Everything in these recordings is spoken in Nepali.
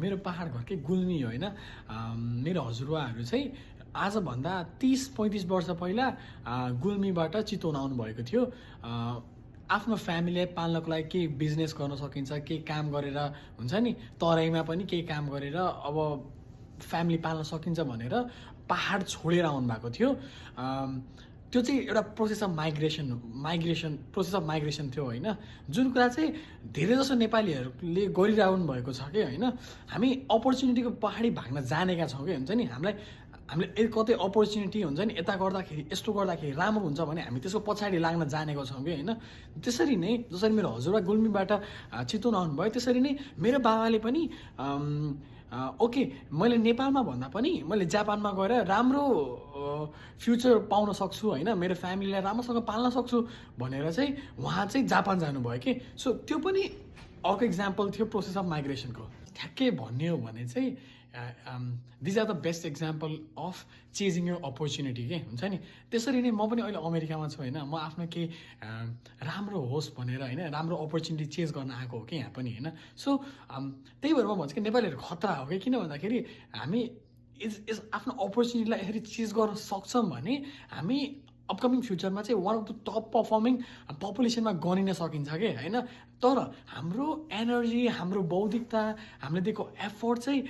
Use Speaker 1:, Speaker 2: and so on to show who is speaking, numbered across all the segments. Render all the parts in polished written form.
Speaker 1: मेरो पहाड घरकै गुल्मी हो होइन। मेरो हजुरबाहरू चाहिँ आजभन्दा 30-35 वर्ष पहिला गुल्मीबाट चितवन आउनुभएको थियो। आफ्नो फ्यामिलीलाई पाल्नको लागि केही बिजनेस गर्न सकिन्छ, केही काम गरेर हुन्छ नि, तराईमा पनि केही काम गरेर अब फ्यामिली पाल्न सकिन्छ भनेर पहाड छोडेर आउनुभएको थियो। त्यो चाहिँ एउटा प्रोसेस अफ माइग्रेसन थियो होइन, जुन कुरा चाहिँ धेरै जसो नेपालीहरूले गरिरहनु भएको छ कि होइन। हामी अपर्च्युनिटीको पहाडी भाग्न जानेका छौँ कि हुन्छ नि, हामीले कतै अपर्च्युनिटी हुन्छ नि, यता गर्दाखेरि यस्तो गर्दाखेरि राम्रो हुन्छ भने हामी त्यसको पछाडि लाग्न जानेको छौँ कि होइन। त्यसरी नै जसरी मेरो हजुरबा गुल्मीबाट चितवन आउनुभयो, त्यसरी नै मेरो बाबाले पनि ओके मैले नेपालमा भन्दा पनि मैले जापानमा गएर राम्रो फ्युचर पाउन सक्छु होइन, मेरो फ्यामिलीलाई राम्रोसँग पाल्न सक्छु भनेर चाहिँ उहाँ चाहिँ जापान जानुभयो कि। सो त्यो पनि अर्को इक्जाम्पल थियो प्रोसेस अफ माइग्रेसनको। ठ्याक्कै भन्ने हो भने चाहिँ these are the best example of chasing your opportunity के हुन्छ नि। त्यसरी नै म पनि अहिले अमेरिकामा छु होइन, म आफ्नो केही राम्रो होस् भनेर होइन, राम्रो अपर्च्युनिटी चेज गर्न आएको हो कि यहाँ पनि होइन। सो त्यही भएर म भन्छु कि नेपालीहरू खतरा हो कि, किन भन्दाखेरि हामी आफ्नो अपर्च्युनिटीलाई यसरी चेज गर्न सक्छौँ भने हामी अपकमिङ फ्युचरमा चाहिँ one of the top performing पपुलेसनमा गनिन सकिन्छ कि होइन। तर हाम्रो एनर्जी, हाम्रो बौद्धिकता, हामीले दिएको एफोर्ट चाहिँ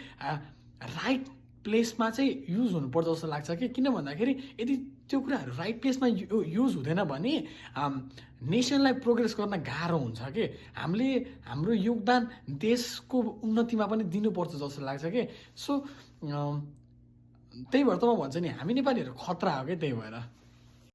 Speaker 1: राइट प्लेसमा चाहिँ युज हुनुपर्छ जस्तो लाग्छ कि। किन भन्दाखेरि यदि त्यो कुराहरू राइट प्लेसमा युज हुँदैन भने नेसनलाई प्रोग्रेस गर्न गाह्रो हुन्छ कि। हामीले हाम्रो योगदान देशको उन्नतिमा पनि दिनुपर्छ जस्तो लाग्छ कि। सो त्यही भएर त म भन्छु नि, हामी नेपालीहरू खतरा हो कि। त्यही भएर